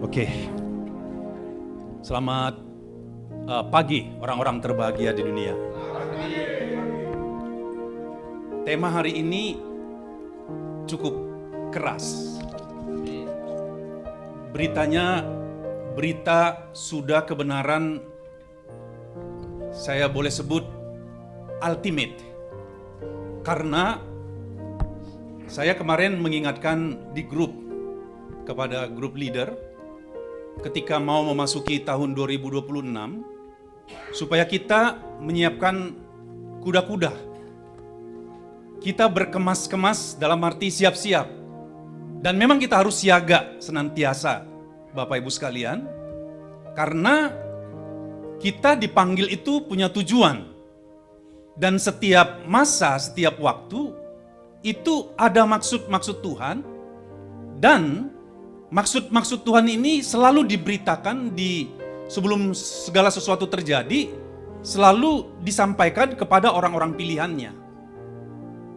Oke, selamat pagi orang-orang terbahagia di dunia. Tema hari ini cukup keras. Beritanya, berita sudah kebenaran, saya boleh sebut ultimate. Karena saya kemarin mengingatkan di grup kepada grup leader ketika mau memasuki tahun 2026 supaya kita menyiapkan kuda-kuda. Kita berkemas-kemas dalam arti siap-siap. Dan memang kita harus siaga senantiasa, Bapak Ibu sekalian, karena kita dipanggil itu punya tujuan. Dan setiap masa, setiap waktu itu ada maksud-maksud Tuhan, dan maksud-maksud Tuhan ini selalu diberitakan sebelum segala sesuatu terjadi, selalu disampaikan kepada orang-orang pilihannya.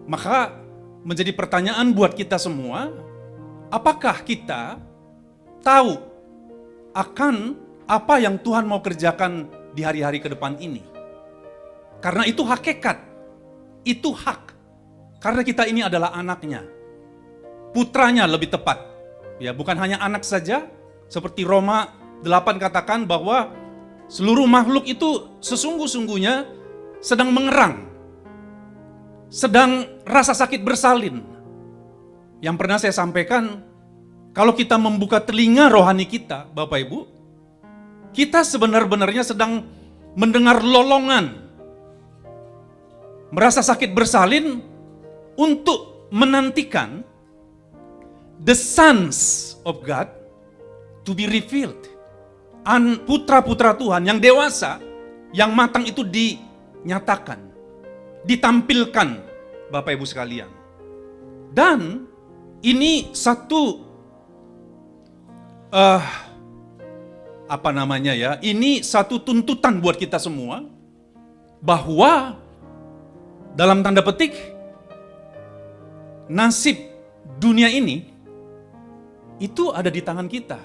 Maka menjadi pertanyaan buat kita semua, apakah kita tahu akan apa yang Tuhan mau kerjakan di hari-hari ke depan ini? Karena itu hakikat, itu hak. Karena kita ini adalah anaknya, putranya lebih tepat. Ya, bukan hanya anak saja, seperti Roma 8 katakan bahwa seluruh makhluk itu sesungguh-sungguhnya sedang mengerang, sedang rasa sakit bersalin. Yang pernah saya sampaikan, kalau kita membuka telinga rohani kita, Bapak Ibu, kita sebenar-benarnya sedang mendengar lolongan, merasa sakit bersalin untuk menantikan the sons of God to be revealed. Putra-putra Tuhan yang dewasa, yang matang itu dinyatakan, ditampilkan, Bapak Ibu sekalian. Dan ini satu ini satu tuntutan buat kita semua, bahwa dalam tanda petik nasib dunia ini itu ada di tangan kita.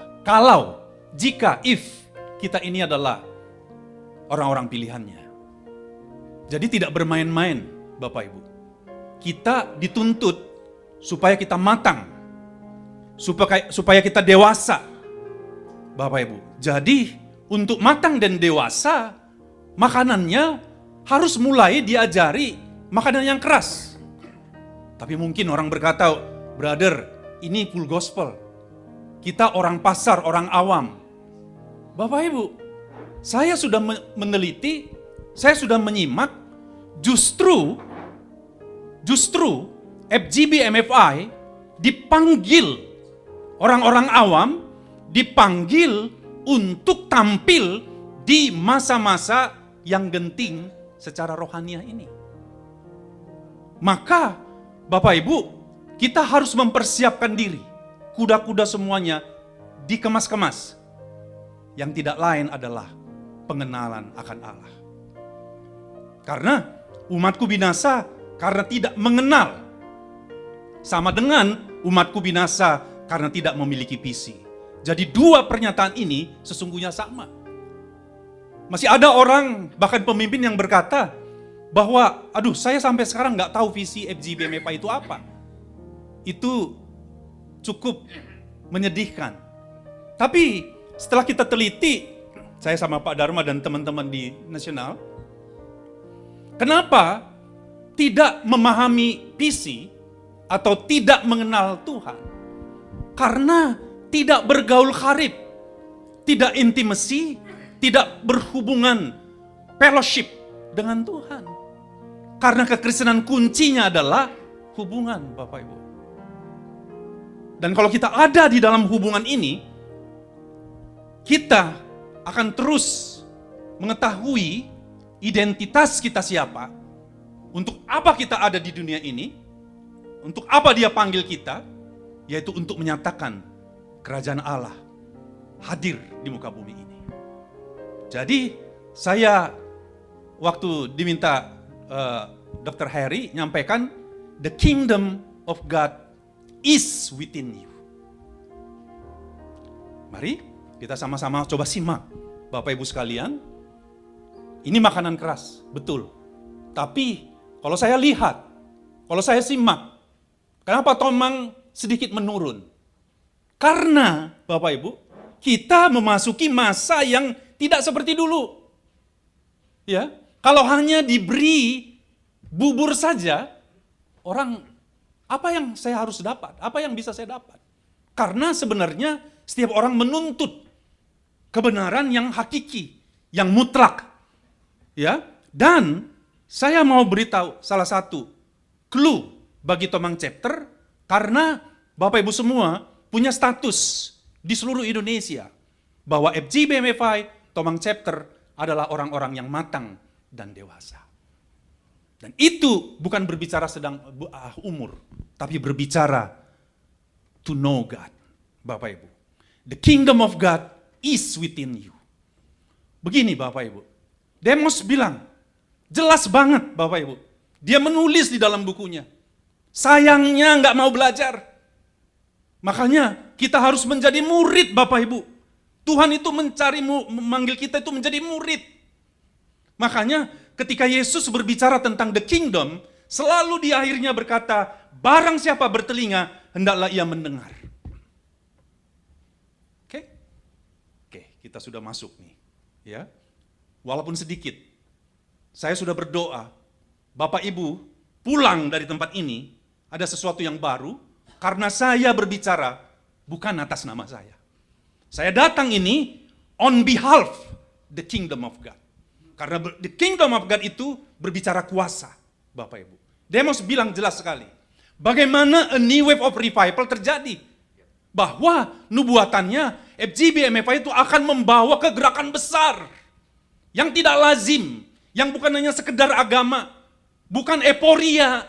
If kita ini adalah orang-orang pilihannya. Jadi tidak bermain-main, Bapak Ibu. Kita dituntut supaya kita matang, supaya kita dewasa, Bapak Ibu. Jadi untuk matang dan dewasa, makanannya harus mulai diajari makanan yang keras. Tapi mungkin orang berkata, brother, ini full gospel. Kita orang pasar, orang awam. Bapak Ibu, saya sudah meneliti, saya sudah menyimak, justru FGB MFI dipanggil, orang-orang awam dipanggil untuk tampil di masa-masa yang genting secara rohaniah ini. Maka Bapak Ibu, kita harus mempersiapkan diri. Kuda-kuda semuanya dikemas-kemas. Yang tidak lain adalah pengenalan akan Allah. Karena umatku binasa karena tidak mengenal. Sama dengan umatku binasa karena tidak memiliki visi. Jadi dua pernyataan ini sesungguhnya sama. Masih ada orang, bahkan pemimpin yang berkata bahwa, saya sampai sekarang nggak tahu visi FGB MFI itu apa. Itu cukup menyedihkan. Tapi setelah kita teliti, saya sama Pak Dharma dan teman-teman di Nasional, kenapa tidak memahami visi atau tidak mengenal Tuhan? Karena tidak bergaul karib, tidak intimasi, tidak berhubungan fellowship dengan Tuhan. Karena kekristenan kuncinya adalah hubungan, Bapak Ibu. Dan kalau kita ada di dalam hubungan ini, kita akan terus mengetahui identitas kita siapa, untuk apa kita ada di dunia ini, untuk apa Dia panggil kita, yaitu untuk menyatakan kerajaan Allah hadir di muka bumi ini. Jadi saya waktu diminta Dr. Harry nyampaikan, the kingdom of God is within you. Mari kita sama-sama coba simak. Bapak Ibu sekalian, ini makanan keras, betul. Tapi kalau saya lihat, kalau saya simak, kenapa Tomang sedikit menurun? Karena Bapak Ibu, kita memasuki masa yang tidak seperti dulu. Ya, kalau hanya diberi bubur saja, orang, apa yang saya harus dapat? Apa yang bisa saya dapat? Karena sebenarnya setiap orang menuntut kebenaran yang hakiki, yang mutlak. Ya, dan saya mau beritahu salah satu clue bagi Tomang Chapter, karena Bapak Ibu semua punya status di seluruh Indonesia bahwa FGBMFI Tomang Chapter adalah orang-orang yang matang dan dewasa. Dan itu bukan berbicara sedang umur, tapi berbicara to know God, Bapak Ibu. The kingdom of God is within you. Begini Bapak Ibu, Demos bilang, jelas banget Bapak Ibu. Dia menulis di dalam bukunya, sayangnya nggak mau belajar. Makanya kita harus menjadi murid Bapak Ibu. Tuhan itu memanggil kita itu menjadi murid. Makanya ketika Yesus berbicara tentang the kingdom, selalu di akhirnya berkata, barang siapa bertelinga, hendaklah ia mendengar. Oke, kita sudah masuk nih. Ya, walaupun sedikit, saya sudah berdoa, Bapak Ibu pulang dari tempat ini, ada sesuatu yang baru, karena saya berbicara bukan atas nama saya. Saya datang ini on behalf the kingdom of God. Karena the kingdom of God itu berbicara kuasa, Bapak Ibu. Demos bilang jelas sekali, bagaimana a new wave of revival terjadi. Bahwa nubuatannya FGBMFI itu akan membawa kegerakan besar yang tidak lazim, yang bukan hanya sekedar agama, bukan euforia,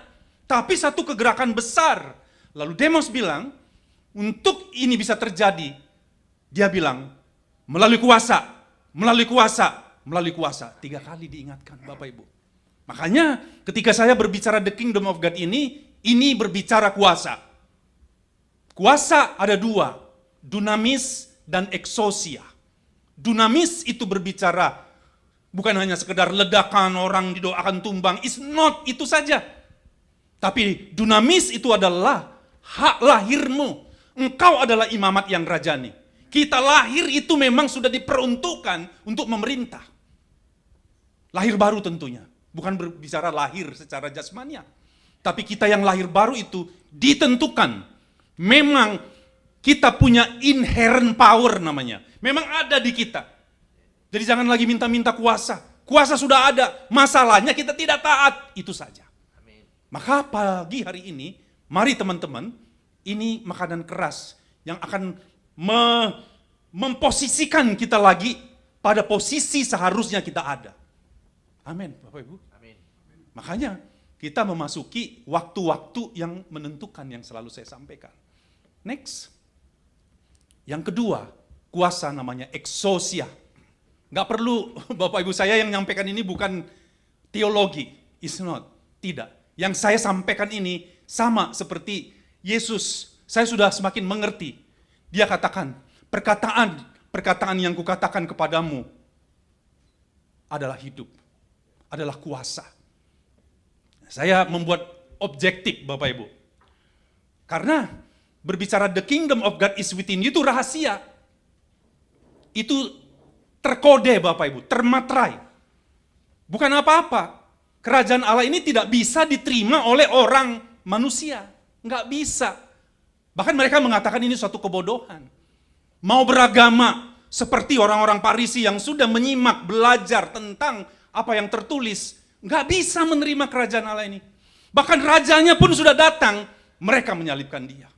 tapi satu kegerakan besar. Lalu Demos bilang, untuk ini bisa terjadi, dia bilang, melalui kuasa, melalui kuasa, melalui kuasa. 3 kali diingatkan Bapak Ibu. Makanya ketika saya berbicara the kingdom of God ini berbicara kuasa. Kuasa ada 2, dunamis dan exousia. Dunamis itu berbicara bukan hanya sekedar ledakan, orang didoakan tumbang, it's not itu saja. Tapi dunamis itu adalah hak lahirmu. Engkau adalah imamat yang rajani. Kita lahir itu memang sudah diperuntukkan untuk memerintah. Lahir baru tentunya. Bukan berbicara lahir secara jasmania. Tapi kita yang lahir baru itu ditentukan. Memang kita punya inherent power namanya. Memang ada di kita. Jadi jangan lagi minta-minta kuasa. Kuasa sudah ada. Masalahnya kita tidak taat. Itu saja. Maka pagi hari ini, mari teman-teman, ini makanan keras yang akan memposisikan kita lagi pada posisi seharusnya kita ada. Amin, Bapak Ibu. Amin. Makanya kita memasuki waktu-waktu yang menentukan yang selalu saya sampaikan. Next. Yang kedua, kuasa namanya exousia. Nggak perlu Bapak Ibu, saya yang menyampaikan ini bukan teologi. It's not. Tidak. Yang saya sampaikan ini sama seperti Yesus. Saya sudah semakin mengerti. Dia katakan, perkataan yang kukatakan kepadamu adalah hidup, adalah kuasa. Saya membuat objektif Bapak Ibu. Karena berbicara the kingdom of God is within you itu rahasia. Itu terkode Bapak Ibu, termaterai. Bukan apa-apa. Kerajaan Allah ini tidak bisa diterima oleh orang manusia. Nggak bisa. Bahkan mereka mengatakan ini suatu kebodohan. Mau beragama seperti orang-orang Farisi yang sudah menyimak, belajar tentang apa yang tertulis, nggak bisa menerima kerajaan Allah ini. Bahkan rajanya pun sudah datang, mereka menyalibkan dia.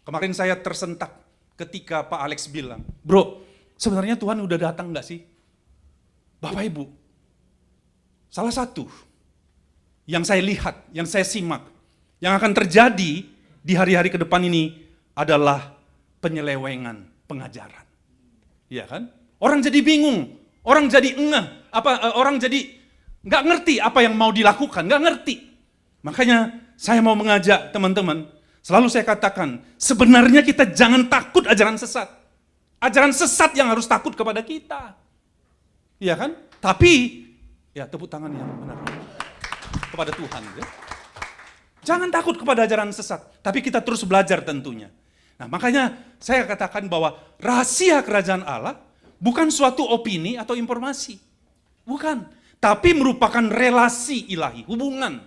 Kemarin saya tersentak ketika Pak Alex bilang, bro, sebenarnya Tuhan udah datang nggak sih? Bapak Ibu, salah satu yang saya lihat, yang saya simak, yang akan terjadi di hari-hari ke depan ini adalah penyelewengan pengajaran. Iya kan? Orang jadi bingung, orang jadi engah, orang jadi nggak ngerti apa yang mau dilakukan, nggak ngerti. Makanya saya mau mengajak teman-teman, selalu saya katakan, sebenarnya kita jangan takut ajaran sesat. ajaran sesat yang harus takut kepada kita. Iya kan? Tapi, ya tepuk tangan yang benar. Kepada Tuhan. Ya. Jangan takut kepada ajaran sesat. Tapi kita terus belajar tentunya. Nah makanya saya katakan bahwa rahasia kerajaan Allah bukan suatu opini atau informasi. Bukan. Tapi merupakan relasi ilahi, hubungan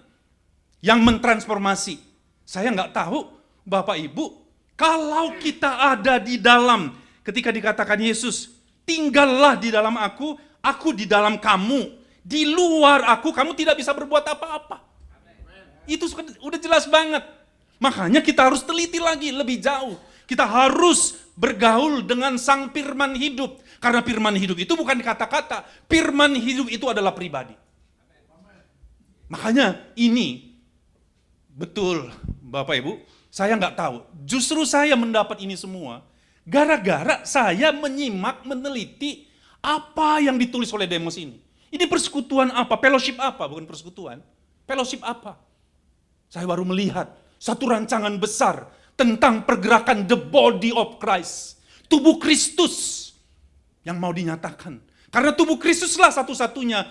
yang mentransformasi. Saya nggak tahu, Bapak Ibu, kalau kita ada di dalam, ketika dikatakan Yesus, tinggallah di dalam aku di dalam kamu. Di luar aku, kamu tidak bisa berbuat apa-apa. Itu udah jelas banget. Makanya kita harus teliti lagi, lebih jauh. Kita harus bergaul dengan Sang Firman hidup. Karena firman hidup itu bukan kata-kata, firman hidup itu adalah pribadi. Makanya ini, betul Bapak Ibu, saya nggak tahu. Justru saya mendapat ini semua, gara-gara saya menyimak, meneliti apa yang ditulis oleh Demos ini. Ini persekutuan apa? Fellowship apa? Bukan persekutuan. Fellowship apa? Saya baru melihat satu rancangan besar tentang pergerakan the body of Christ. Tubuh Kristus yang mau dinyatakan. Karena tubuh Kristuslah satu-satunya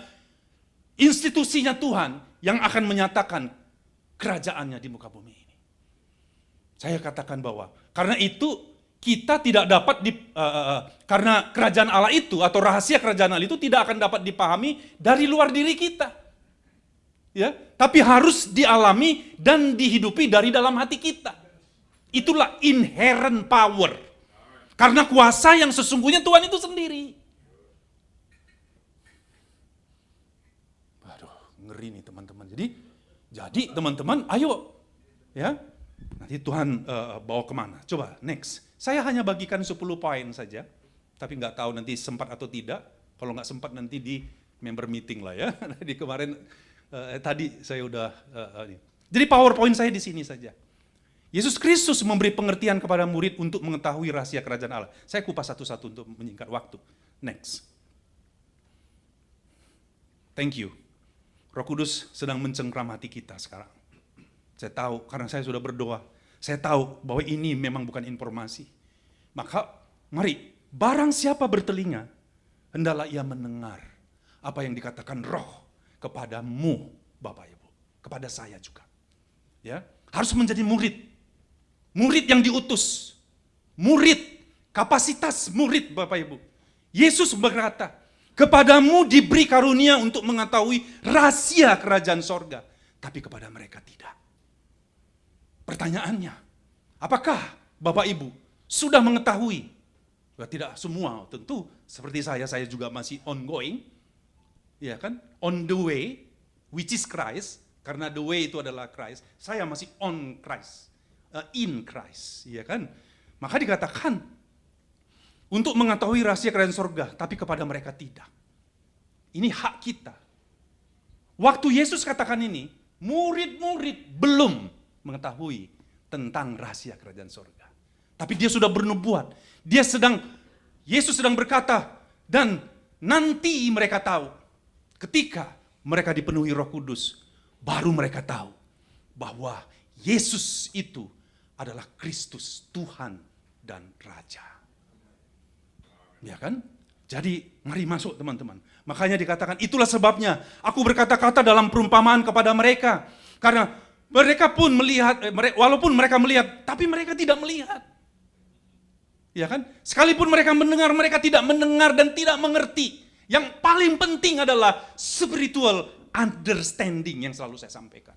institusinya Tuhan yang akan menyatakan kerajaannya di muka bumi ini. Saya katakan bahwa karena itu kita tidak dapat karena kerajaan Allah itu atau rahasia kerajaan Allah itu tidak akan dapat dipahami dari luar diri kita. Ya, tapi harus dialami dan dihidupi dari dalam hati kita. Itulah inherent power. Karena kuasa yang sesungguhnya Tuhan itu sendiri. Aduh, ngeri nih teman-teman. Jadi teman-teman, ayo. Ya, nanti Tuhan bawa kemana? Coba, next. Saya hanya bagikan 10 poin saja. Tapi nggak tahu nanti sempat atau tidak. Kalau nggak sempat nanti di member meeting lah ya. Di kemarin, tadi saya udah. Jadi PowerPoint saya di sini saja. Yesus Kristus memberi pengertian kepada murid untuk mengetahui rahasia kerajaan Allah. Saya kupas satu-satu untuk menyingkat waktu. Next. Thank you. Roh Kudus sedang mencengkram hati kita sekarang. Saya tahu, karena saya sudah berdoa. Saya tahu bahwa ini memang bukan informasi. Maka, mari, barang siapa bertelinga, hendaklah ia mendengar apa yang dikatakan Roh kepadamu, Bapak Ibu. Kepada saya juga. Ya, harus menjadi murid. Murid yang diutus, murid, kapasitas murid Bapak Ibu. Yesus berkata, kepadamu diberi karunia untuk mengetahui rahasia kerajaan sorga. Tapi kepada mereka tidak. Pertanyaannya, apakah Bapak Ibu sudah mengetahui? Ya, tidak semua, tentu seperti saya juga masih ongoing. Ya kan, on the way, which is Christ. Karena the way itu adalah Christ, saya masih on Christ. In Christ, ya kan? Maka dikatakan untuk mengetahui rahasia kerajaan sorga, tapi kepada mereka tidak. Ini hak kita. Waktu Yesus katakan ini, murid-murid belum mengetahui tentang rahasia kerajaan sorga. Tapi dia sudah bernubuat. Yesus sedang berkata, dan nanti mereka tahu, ketika mereka dipenuhi Roh Kudus, baru mereka tahu bahwa Yesus itu adalah Kristus, Tuhan dan Raja. Ya kan? Jadi mari masuk teman-teman. Makanya dikatakan itulah sebabnya aku berkata-kata dalam perumpamaan kepada mereka. Karena mereka pun melihat, walaupun mereka melihat, tapi mereka tidak melihat. Ya kan? Sekalipun mereka mendengar, mereka tidak mendengar dan tidak mengerti. Yang paling penting adalah spiritual understanding yang selalu saya sampaikan.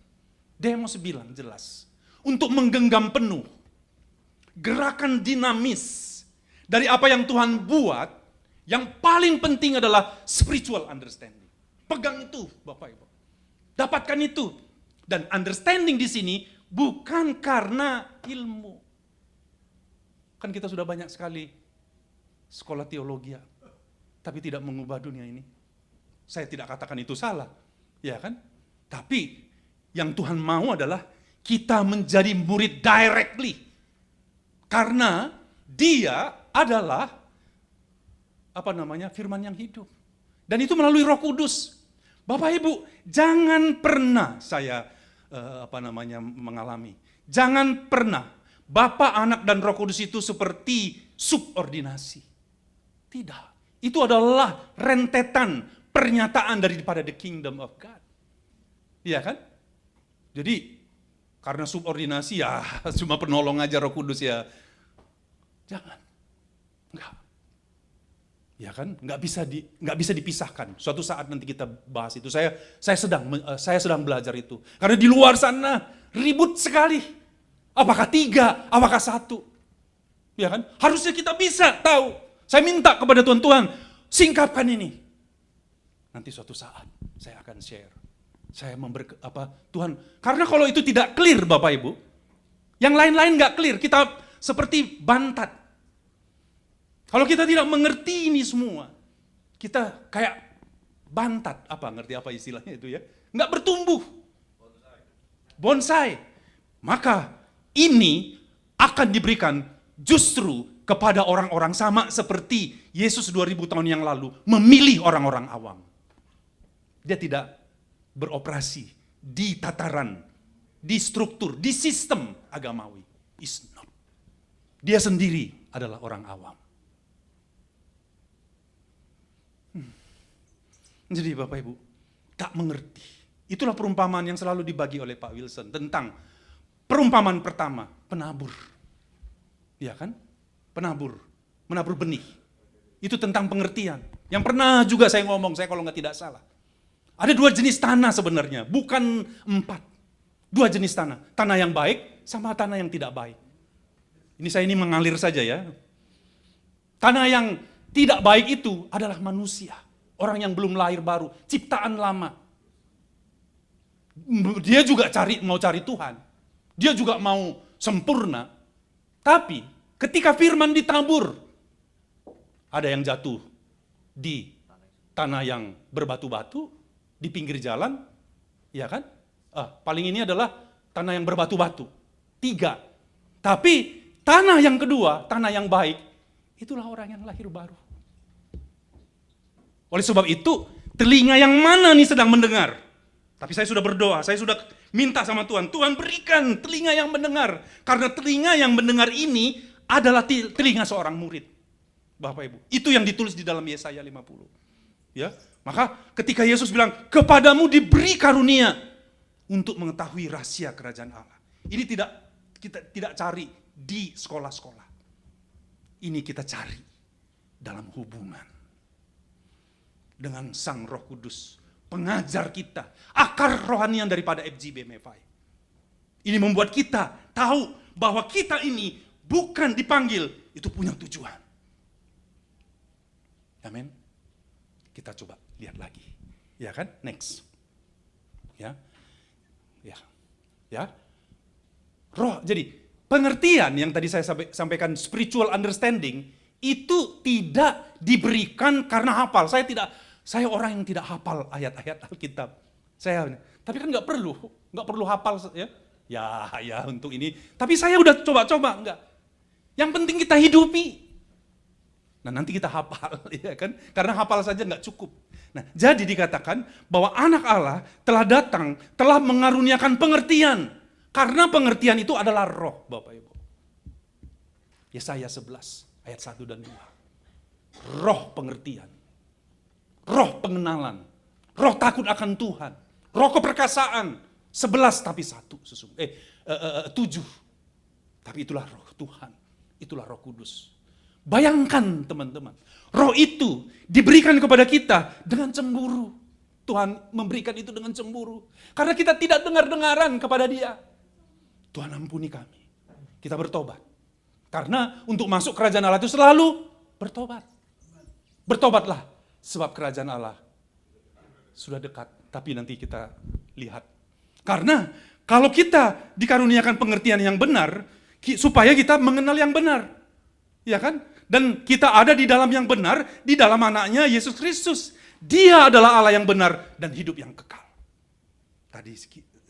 Demos bilang jelas. Untuk menggenggam penuh gerakan dinamis dari apa yang Tuhan buat, yang paling penting adalah spiritual understanding. Pegang itu, Bapak Ibu. Dapatkan itu. Dan understanding di sini bukan karena ilmu. Kan kita sudah banyak sekali sekolah teologi, tapi tidak mengubah dunia ini. Saya tidak katakan itu salah, ya kan? Tapi yang Tuhan mau adalah kita menjadi murid directly. Karena dia adalah firman yang hidup. Dan itu melalui Roh Kudus. Bapak Ibu, jangan pernah saya mengalami. Jangan pernah Bapa, Anak dan Roh Kudus itu seperti subordinasi. Tidak. Itu adalah rentetan pernyataan daripada the kingdom of God. Iya kan? Jadi karena subordinasi ya cuma penolong aja Roh Kudus ya. Jangan. Enggak. Ya kan? Enggak bisa dipisahkan. Suatu saat nanti kita bahas itu. Saya sedang belajar itu. Karena di luar sana ribut sekali. Apakah 3? Apakah 1? Ya kan? Harusnya kita bisa tahu. Saya minta kepada Tuhan, singkapkan ini. Nanti suatu saat saya akan share. Saya Tuhan, karena kalau itu tidak clear Bapak Ibu, yang lain-lain nggak clear, kita seperti bantat. Kalau kita tidak mengerti ini semua, kita kayak bantat, ngerti apa istilahnya itu ya? Nggak bertumbuh. Bonsai. Maka ini akan diberikan justru kepada orang-orang sama seperti Yesus 2000 tahun yang lalu memilih orang-orang awam. Dia tidak beroperasi di tataran, di struktur, di sistem agamawi. Is not. Dia sendiri adalah orang awam. Jadi Bapak Ibu, tak mengerti. Itulah perumpamaan yang selalu dibagi oleh Pak Wilson tentang perumpamaan pertama, penabur. Ya kan? Menabur benih. Itu tentang pengertian. Yang pernah juga saya ngomong, saya kalau tidak salah. Ada 2 jenis tanah sebenarnya, bukan 4. 2 jenis tanah. Tanah yang baik sama tanah yang tidak baik. Ini mengalir saja ya. Tanah yang tidak baik itu adalah manusia. Orang yang belum lahir baru, ciptaan lama. Dia juga mau cari Tuhan. Dia juga mau sempurna. Tapi ketika firman ditabur, ada yang jatuh di tanah yang berbatu-batu, di pinggir jalan, ya kan? Paling ini adalah tanah yang berbatu-batu. 3. Tapi tanah yang kedua, tanah yang baik, itulah orang yang lahir baru. Oleh sebab itu, telinga yang mana nih sedang mendengar? Tapi saya sudah berdoa, saya sudah minta sama Tuhan, Tuhan berikan telinga yang mendengar. Karena telinga yang mendengar ini adalah telinga seorang murid. Bapak Ibu, itu yang ditulis di dalam Yesaya 50. Ya, maka ketika Yesus bilang, kepadamu diberi karunia untuk mengetahui rahasia kerajaan Allah. Ini kita tidak cari di sekolah-sekolah. Ini kita cari dalam hubungan dengan Sang Roh Kudus, pengajar kita, akar rohanian daripada FGB MFI. Ini membuat kita tahu bahwa kita ini bukan dipanggil, itu punya tujuan. Amin. Kita coba lihat lagi. Ya kan? Next. Ya. Roh, jadi pengertian yang tadi saya sampaikan spiritual understanding itu tidak diberikan karena hafal. Saya orang yang tidak hafal ayat-ayat Alkitab. Tapi kan nggak perlu hafal ya. Ya untuk ini. Tapi saya udah coba-coba enggak. Yang penting kita hidupi. Nah nanti kita hafal, ya kan? Karena hafal saja nggak cukup. Nah jadi dikatakan bahwa anak Allah telah datang, telah mengaruniakan pengertian. Karena pengertian itu adalah roh, Bapak Ibu. Yesaya 11 ayat 1 dan 2. Roh pengertian. Roh pengenalan. Roh takut akan Tuhan. Roh keperkasaan. 11 tapi 1 sesungguhnya. 7. Tapi itulah roh Tuhan. Itulah Roh Kudus. Bayangkan teman-teman, roh itu diberikan kepada kita dengan cemburu. Tuhan memberikan itu dengan cemburu. Karena kita tidak dengar-dengaran kepada Dia. Tuhan ampuni kami. Kita bertobat. Karena untuk masuk kerajaan Allah itu selalu bertobat. Bertobatlah, sebab kerajaan Allah sudah dekat. Tapi nanti kita lihat. Karena kalau kita dikaruniakan pengertian yang benar, supaya kita mengenal yang benar. Ya kan? Dan kita ada di dalam yang benar, di dalam anaknya Yesus Kristus. Dia adalah Allah yang benar dan hidup yang kekal. Tadi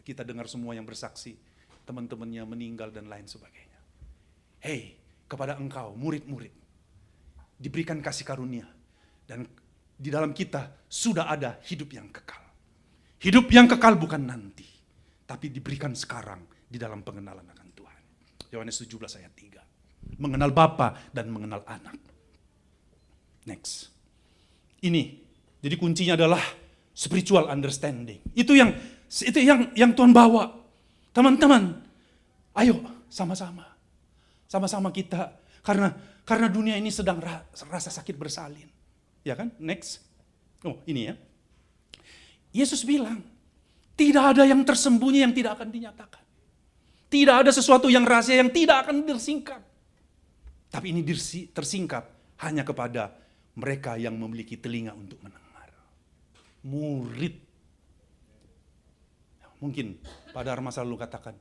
kita dengar semua yang bersaksi, teman-temannya meninggal dan lain sebagainya. Hei, kepada engkau murid-murid, diberikan kasih karunia. Dan di dalam kita sudah ada hidup yang kekal. Hidup yang kekal bukan nanti, tapi diberikan sekarang di dalam pengenalan akan Tuhan. Yohanes 17 ayat 3. Mengenal Bapa dan mengenal Anak. Next. Ini. Jadi kuncinya adalah spiritual understanding. Itu yang Tuhan bawa. Teman-teman, ayo sama-sama. Sama-sama kita. Karena dunia ini sedang rasa sakit bersalin. Ya kan? Next. Oh, ini ya. Yesus bilang, tidak ada yang tersembunyi yang tidak akan dinyatakan. Tidak ada sesuatu yang rahasia yang tidak akan tersingkap. Tapi ini tersingkap hanya kepada mereka yang memiliki telinga untuk mendengar. Murid. Mungkin pada masa lalu katakan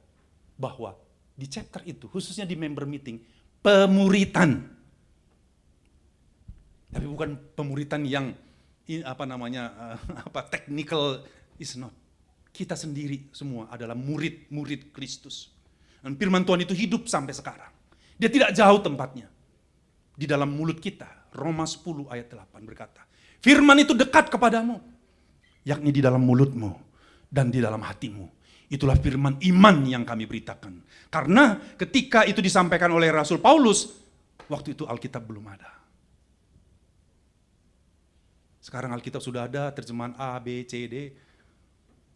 bahwa di chapter itu, khususnya di member meeting, pemuritan. Tapi bukan pemuritan yang technical is not. Kita sendiri semua adalah murid-murid Kristus. Dan firman Tuhan itu hidup sampai sekarang. Dia tidak jauh tempatnya. Di dalam mulut kita. Roma 10 ayat 8 berkata, firman itu dekat kepadamu, yakni di dalam mulutmu dan di dalam hatimu. Itulah firman iman yang kami beritakan. Karena ketika itu disampaikan oleh Rasul Paulus, waktu itu Alkitab belum ada. Sekarang Alkitab sudah ada, terjemahan A, B, C, D.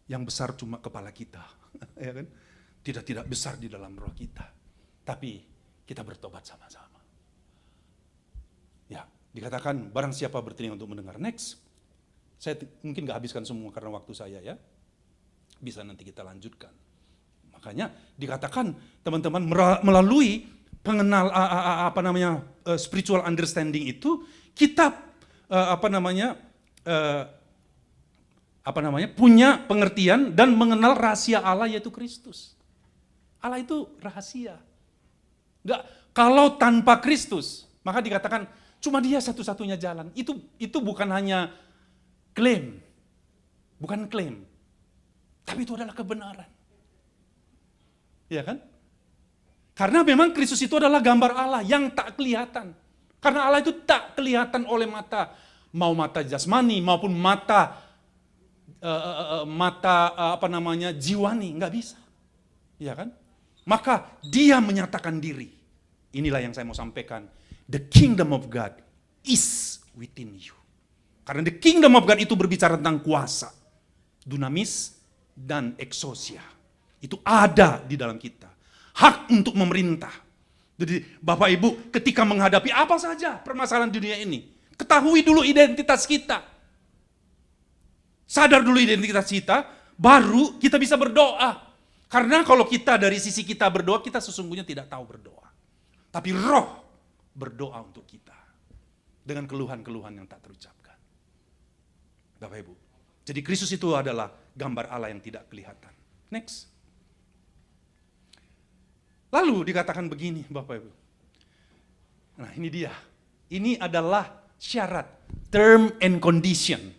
Yang besar cuma kepala kita. Ya kan? Tidak besar di dalam roh kita. Tapi kita bertobat sama-sama. Ya, dikatakan barang siapa bertelinga untuk mendengar. Next. Saya mungkin gak habiskan semua karena waktu saya ya. Bisa nanti kita lanjutkan. Makanya dikatakan teman-teman melalui pengenal spiritual understanding itu kita punya pengertian dan mengenal rahasia Allah yaitu Kristus. Allah itu rahasia. Kalau tanpa Kristus, maka dikatakan cuma Dia satu-satunya jalan. Itu bukan hanya klaim. Bukan klaim. Tapi itu adalah kebenaran. Ya kan? Karena memang Kristus itu adalah gambar Allah yang tak kelihatan. Karena Allah itu tak kelihatan oleh mata. Mau mata jasmani maupun mata jiwani. Nggak bisa. Ya kan? Maka Dia menyatakan diri. Inilah yang saya mau sampaikan. The kingdom of God is within you. Karena the kingdom of God itu berbicara tentang kuasa. Dunamis dan exousia. Itu ada di dalam kita. Hak untuk memerintah. Jadi Bapak Ibu ketika menghadapi apa saja permasalahan dunia ini. Ketahui dulu identitas kita. Sadar dulu identitas kita. Baru kita bisa berdoa. Karena kalau kita dari sisi kita berdoa, kita sesungguhnya tidak tahu berdoa. Tapi roh berdoa untuk kita. Dengan keluhan-keluhan yang tak terucapkan. Bapak Ibu. Jadi Kristus itu adalah gambar Allah yang tidak kelihatan. Next. Lalu dikatakan begini Bapak Ibu. Nah ini dia. Ini adalah syarat. Term and condition.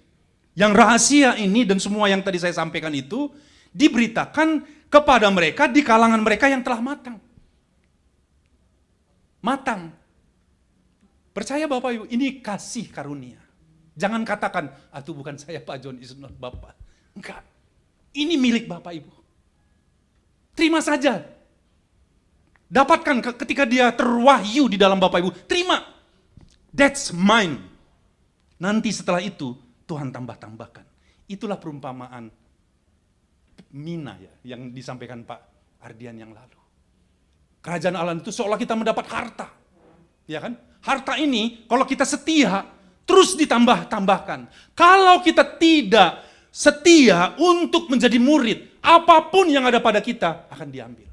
Yang rahasia ini dan semua yang tadi saya sampaikan itu diberitakan kepada mereka di kalangan mereka yang telah matang. Matang. Percaya Bapak Ibu, ini kasih karunia. Jangan katakan, itu bukan saya Pak John, is not Bapak. Enggak. Ini milik Bapak Ibu. Terima saja. Dapatkan ketika dia terwahyu di dalam Bapak Ibu. Terima. That's mine. Nanti setelah itu, Tuhan tambah-tambahkan. Itulah perumpamaan Mina ya, yang disampaikan Pak Ardian yang lalu. Kerajaan Allah itu seolah kita mendapat harta. Ya kan? Harta ini kalau kita setia terus ditambah-tambahkan. Kalau kita tidak setia untuk menjadi murid, apapun yang ada pada kita akan diambil.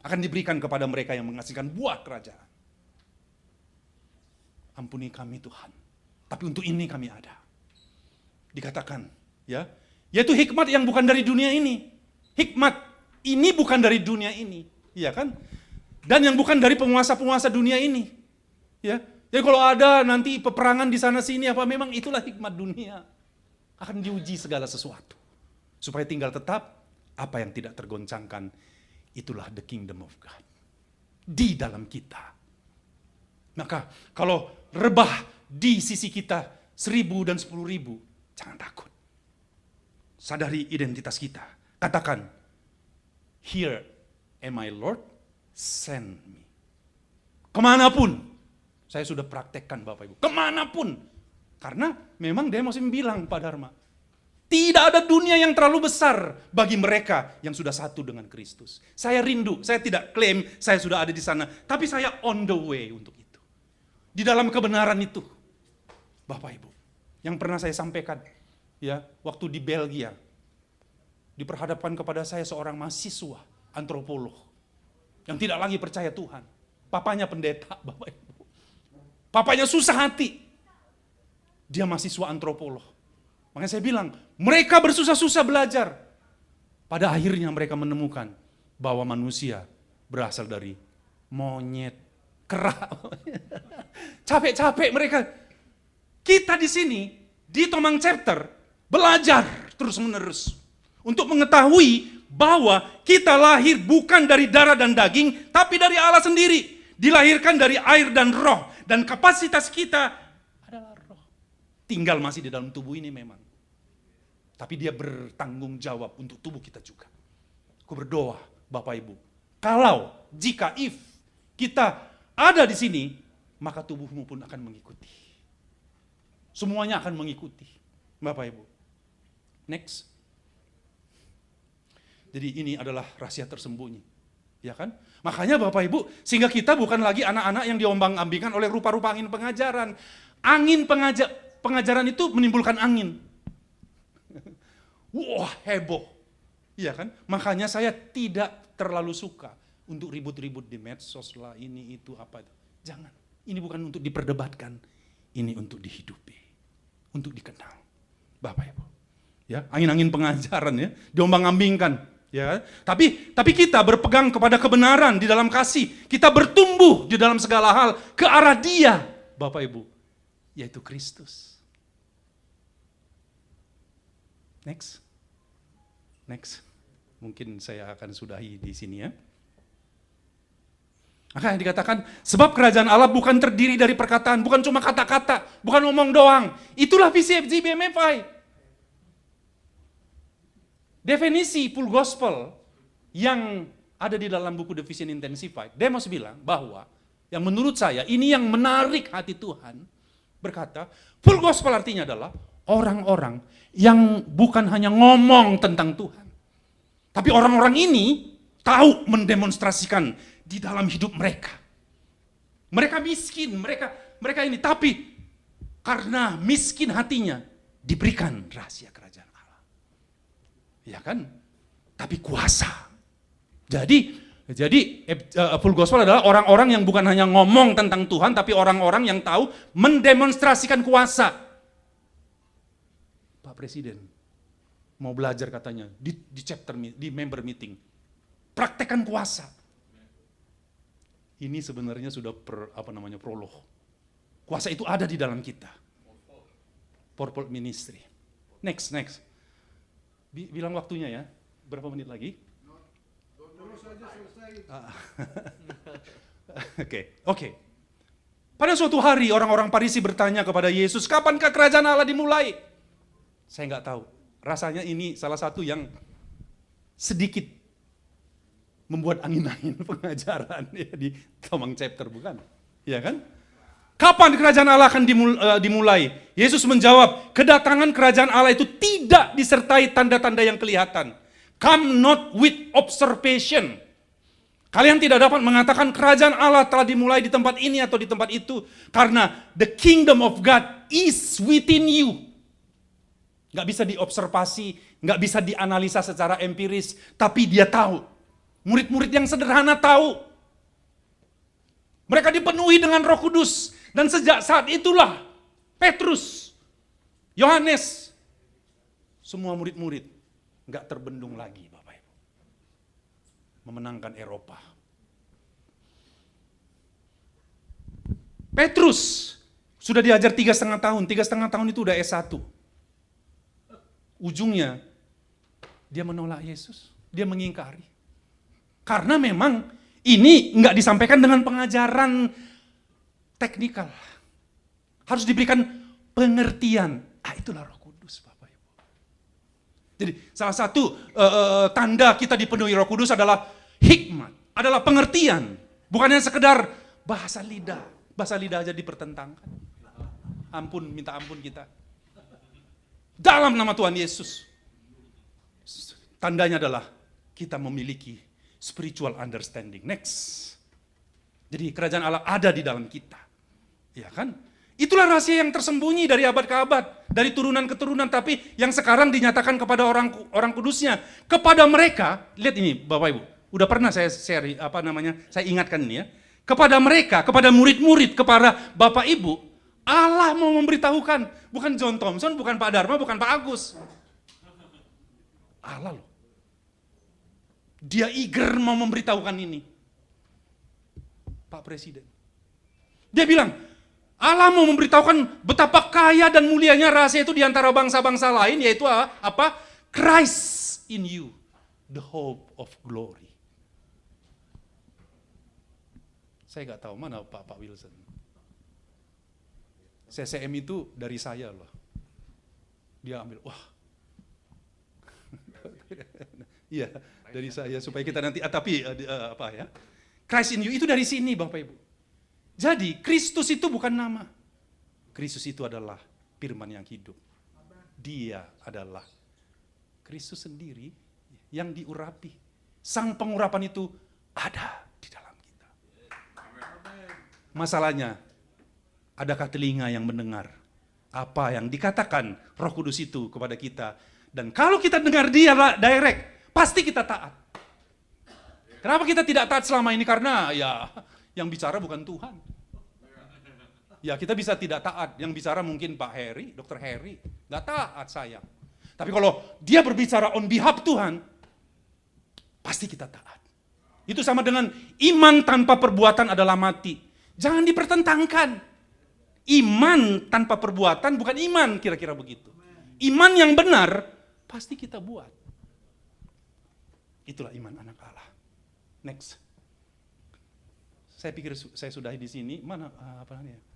Akan diberikan kepada mereka yang menghasilkan buah kerajaan. Ampuni kami Tuhan. Tapi untuk ini kami ada. Dikatakan ya, yaitu hikmat yang bukan dari dunia ini. Hikmat ini bukan dari dunia ini, iya kan? Dan yang bukan dari penguasa-penguasa dunia ini. Ya. Jadi kalau ada nanti peperangan di sana sini apa memang itulah hikmat dunia. Akan diuji segala sesuatu. Supaya tinggal tetap apa yang tidak tergoncangkan, itulah the kingdom of God. Di dalam kita. Maka kalau rebah di sisi kita 1.000 dan 10.000, jangan takut. Sadari identitas kita. Katakan, here am I Lord, send me. Kemanapun, Saya sudah praktekkan Bapak Ibu, kemanapun. Karena memang Demos bilang Pak Dharma, tidak ada dunia yang terlalu besar bagi mereka yang sudah satu dengan Kristus. Saya rindu, saya tidak klaim saya sudah ada di sana, tapi saya on the way untuk itu. Di dalam kebenaran itu, Bapak Ibu, yang pernah saya sampaikan, ya, waktu di Belgia, diperhadapkan kepada saya seorang mahasiswa antropolog yang tidak lagi percaya Tuhan. Papanya pendeta, Bapak Ibu. Papanya susah hati. Dia mahasiswa antropolog. Makanya saya bilang, mereka bersusah-susah belajar. Pada akhirnya mereka menemukan bahwa manusia berasal dari monyet, kera. Capek-capek mereka. Kita di sini, di Tomang Chapter, belajar terus-menerus. Untuk mengetahui bahwa kita lahir bukan dari darah dan daging, tapi dari Allah sendiri. Dilahirkan dari air dan roh. Dan kapasitas kita adalah roh. Tinggal masih di dalam tubuh ini memang. Tapi dia bertanggung jawab untuk tubuh kita juga. Aku berdoa, Bapak Ibu. Kalau, jika, if kita ada di sini, maka tubuhmu pun akan mengikuti. Semuanya akan mengikuti, Bapak Ibu. Next. Jadi ini adalah rahasia tersembunyi. Ya kan? Makanya Bapak Ibu, sehingga kita bukan lagi anak-anak yang diombang-ambingkan oleh rupa-rupa angin pengajaran. Angin pengajaran itu menimbulkan angin. Wah, heboh. Iya kan? Makanya saya tidak terlalu suka untuk ribut-ribut di medsos lah, ini itu apa itu. Jangan. Ini bukan untuk diperdebatkan. Ini untuk dihidupi. Untuk dikenal. Bapak Ibu. Ya, angin-angin pengajaran ya, diombang-ambingkan. Ya, tapi kita berpegang kepada kebenaran di dalam kasih. Kita bertumbuh di dalam segala hal ke arah Dia, Bapak Ibu, yaitu Kristus. Next. Mungkin saya akan sudahi di sini ya. Maka yang dikatakan, sebab kerajaan Allah bukan terdiri dari perkataan, bukan cuma kata-kata, bukan ngomong doang. Itulah visi GBMFI. Definisi full gospel yang ada di dalam buku The Vision Intensified, Demos bilang bahwa yang menurut saya ini yang menarik hati Tuhan, berkata full gospel artinya adalah orang-orang yang bukan hanya ngomong tentang Tuhan, tapi orang-orang ini tahu mendemonstrasikan di dalam hidup mereka. Mereka miskin, mereka ini, tapi karena miskin hatinya diberikan rahasia kerajaan. Ya kan? Tapi kuasa. Jadi full gospel adalah orang-orang yang bukan hanya ngomong tentang Tuhan, tapi orang-orang yang tahu mendemonstrasikan kuasa. Pak Presiden mau belajar katanya di chapter, di member meeting. Praktekkan kuasa. Ini sebenarnya sudah prolog. Kuasa itu ada di dalam kita. Purple ministry. Next. Bilang waktunya ya, berapa menit lagi? Terus saja selesai. Oke. Pada suatu hari orang-orang Farisi bertanya kepada Yesus, kapankah kerajaan Allah dimulai? Saya nggak tahu. Rasanya ini salah satu yang sedikit membuat angin-angin pengajaran ya, di Tomang Chapter, bukan? Ya kan? Kapan kerajaan Allah akan dimulai? Yesus menjawab, kedatangan kerajaan Allah itu tidak disertai tanda-tanda yang kelihatan. Come not with observation. Kalian tidak dapat mengatakan kerajaan Allah telah dimulai di tempat ini atau di tempat itu. Karena the kingdom of God is within you. Gak bisa diobservasi, gak bisa dianalisa secara empiris. Tapi dia tahu. Murid-murid yang sederhana tahu. Mereka dipenuhi dengan Roh Kudus. Dan sejak saat itulah Petrus, Yohanes, semua murid-murid nggak terbendung lagi, Bapak Ibu. Memenangkan Eropa. Petrus sudah diajar 3,5 tahun. 3,5 tahun itu udah S1. Ujungnya dia menolak Yesus. Dia mengingkari. Karena memang ini nggak disampaikan dengan pengajaran teknikal. Harus diberikan pengertian. Itulah Roh Kudus, Bapak Ibu. Jadi salah satu tanda kita dipenuhi Roh Kudus adalah hikmat, adalah pengertian. Bukan hanya sekedar bahasa lidah. Bahasa lidah aja dipertentangkan. Ampun, minta ampun kita. Dalam nama Tuhan Yesus. Tandanya adalah kita memiliki spiritual understanding. Next. Jadi kerajaan Allah ada di dalam kita. Ya kan? Itulah rahasia yang tersembunyi dari abad ke abad, dari turunan ke turunan, tapi yang sekarang dinyatakan kepada orang kudusnya. Kepada mereka, lihat ini Bapak Ibu, udah pernah saya share, saya ingatkan ini ya. Kepada mereka, kepada murid-murid, kepada Bapak Ibu, Allah mau memberitahukan, bukan John Thompson, bukan Pak Dharma, bukan Pak Agus. Allah loh. Dia eager mau memberitahukan ini. Pak Presiden. Dia bilang, Allah mau memberitahukan betapa kaya dan mulianya rahasia itu di antara bangsa-bangsa lain, yaitu apa? Christ in you, the hope of glory. Saya nggak tahu mana Pak Wilson. CCM itu dari saya loh. Dia ambil, wah. Iya, dari saya supaya kita nanti, apa ya? Christ in you itu dari sini Bapak Ibu. Jadi Kristus itu bukan nama. Kristus itu adalah firman yang hidup. Dia adalah Kristus sendiri yang diurapi. Sang pengurapan itu ada di dalam kita. Masalahnya, adakah telinga yang mendengar apa yang dikatakan Roh Kudus itu kepada kita? Dan kalau kita dengar dia direct, pasti kita taat. Kenapa kita tidak taat selama ini? Karena ya yang bicara bukan Tuhan. Ya kita bisa tidak taat, yang bicara mungkin Pak Heri, Dr. Heri, gak taat saya. Tapi kalau dia berbicara on behalf Tuhan, pasti kita taat. Itu sama dengan iman tanpa perbuatan adalah mati. Jangan dipertentangkan. Iman tanpa perbuatan bukan iman, kira-kira begitu. Iman yang benar, pasti kita buat. Itulah iman anak Allah. Next. Saya pikir saya sudahi di sini. Mana apa namanya?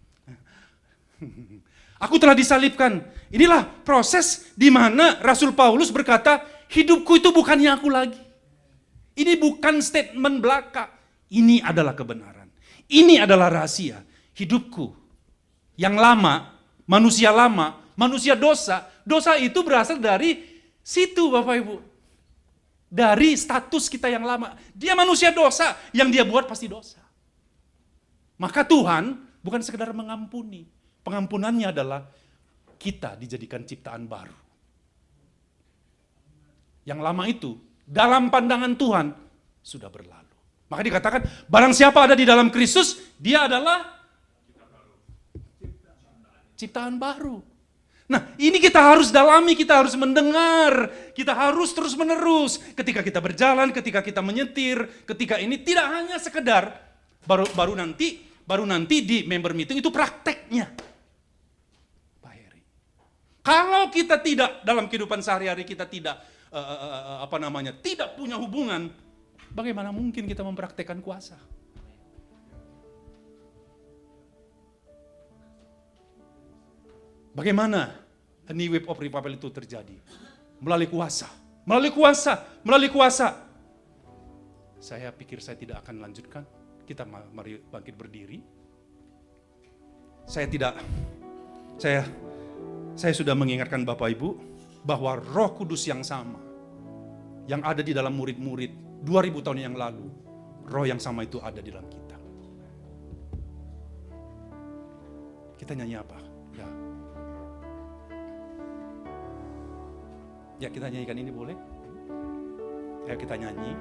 Aku telah disalibkan. Inilah proses di mana Rasul Paulus berkata, hidupku itu bukannya aku lagi. Ini bukan statement belaka. Ini adalah kebenaran. Ini adalah rahasia. Hidupku yang lama, manusia dosa. Dosa itu berasal dari situ Bapak Ibu. Dari status kita yang lama. Dia manusia dosa, yang dia buat pasti dosa. Maka Tuhan bukan sekedar mengampuni. Pengampunannya adalah kita dijadikan ciptaan baru. Yang lama itu, dalam pandangan Tuhan, sudah berlalu. Maka dikatakan, barang siapa ada di dalam Kristus, dia adalah ciptaan baru. Nah, ini kita harus dalami, kita harus mendengar, kita harus terus menerus. Ketika kita berjalan, ketika kita menyetir, ketika ini tidak hanya sekedar, baru nanti di member meeting itu prakteknya. Pak Heri. Kalau kita tidak dalam kehidupan sehari-hari kita tidak tidak punya hubungan, bagaimana mungkin kita mempraktekkan kuasa? Bagaimana a new wave of revival itu terjadi? Melalui kuasa. Saya pikir saya tidak akan lanjutkan. Kita mari bangkit berdiri. Saya sudah mengingatkan Bapak Ibu bahwa Roh Kudus yang sama yang ada di dalam murid-murid 2000 tahun yang lalu, Roh yang sama itu ada di dalam kita. Kita nyanyi apa? Ya kita nyanyikan ini boleh? Ya kita nyanyi.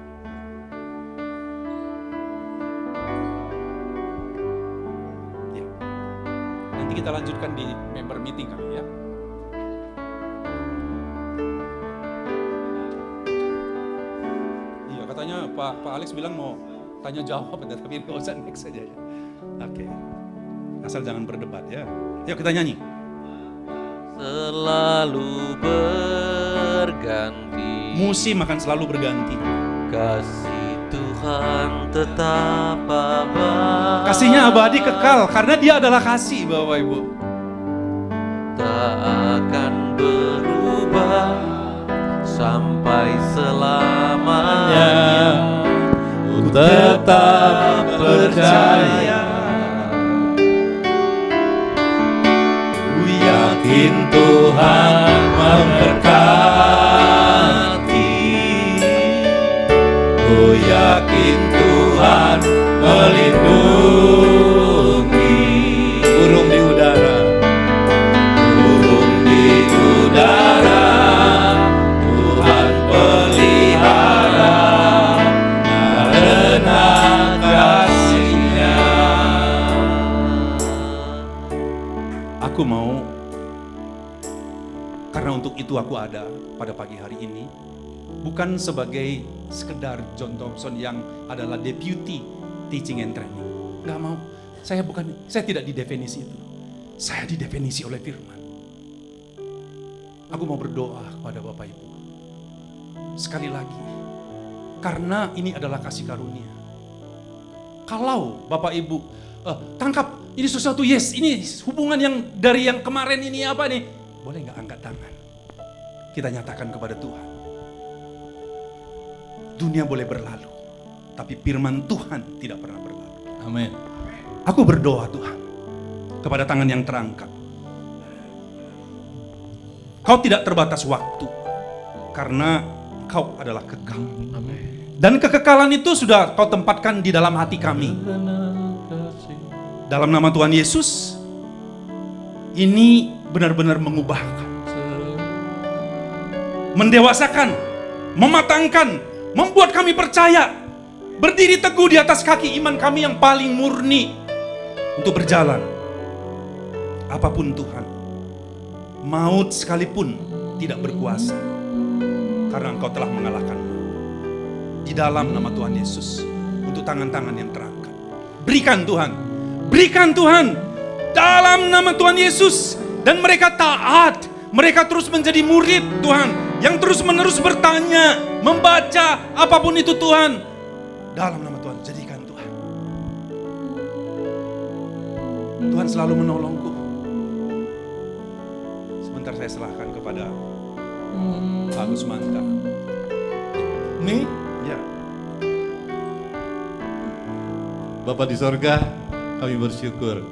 Ya. Nanti kita lanjutkan di member meeting kali ya. Iya katanya Pak Alex bilang mau tanya jawab, tapi nggak usah next saja ya. Oke. Asal jangan berdebat ya. Yuk kita nyanyi. Selalu berganti, musim akan selalu berganti. kasih Tuhan tetap abadi. Kasihnya abadi kekal karena dia adalah kasih Bapak Ibu. Tak akan berubah sampai selamanya. Ku tetap percaya yakin Tuhan memberkati, ku yakin Tuhan melindungi. Burung di udara, burung di udara, Tuhan pelihara karena kasih-Nya. Aku mau, karena untuk itu aku ada pada pagi hari ini, bukan sebagai sekedar John Thompson yang adalah deputy teaching and training. Gak mau, saya tidak didefinisi itu. Saya didefinisi oleh firman. Aku mau berdoa kepada Bapak Ibu. Sekali lagi, karena ini adalah kasih karunia. Kalau Bapak Ibu tangkap ini sesuatu, yes, ini hubungan yang dari yang kemarin ini apa nih? Boleh nggak angkat tangan? Kita nyatakan kepada Tuhan. Dunia boleh berlalu, tapi firman Tuhan tidak pernah berlalu. Amin. Aku berdoa Tuhan, kepada tangan yang terangkat. Kau tidak terbatas waktu, karena Kau adalah kekal. Amin. Dan kekekalan itu sudah Kau tempatkan di dalam hati kami. Dalam nama Tuhan Yesus, ini benar-benar mengubahkan, mendewasakan, mematangkan, membuat kami percaya, berdiri teguh di atas kaki iman kami yang paling murni untuk berjalan. Apapun Tuhan, maut sekalipun tidak berkuasa, karena Engkau telah mengalahkan di dalam nama Tuhan Yesus. Untuk tangan-tangan yang terangkat, berikan Tuhan dalam nama Tuhan Yesus. Dan mereka taat, mereka terus menjadi murid Tuhan, yang terus menerus bertanya, membaca apapun itu Tuhan. Dalam nama Tuhan, jadikan Tuhan. Tuhan selalu menolongku. Sebentar saya serahkan kepada Pak Agus Manta. Nih, Ya, Bapak di sorga, kami bersyukur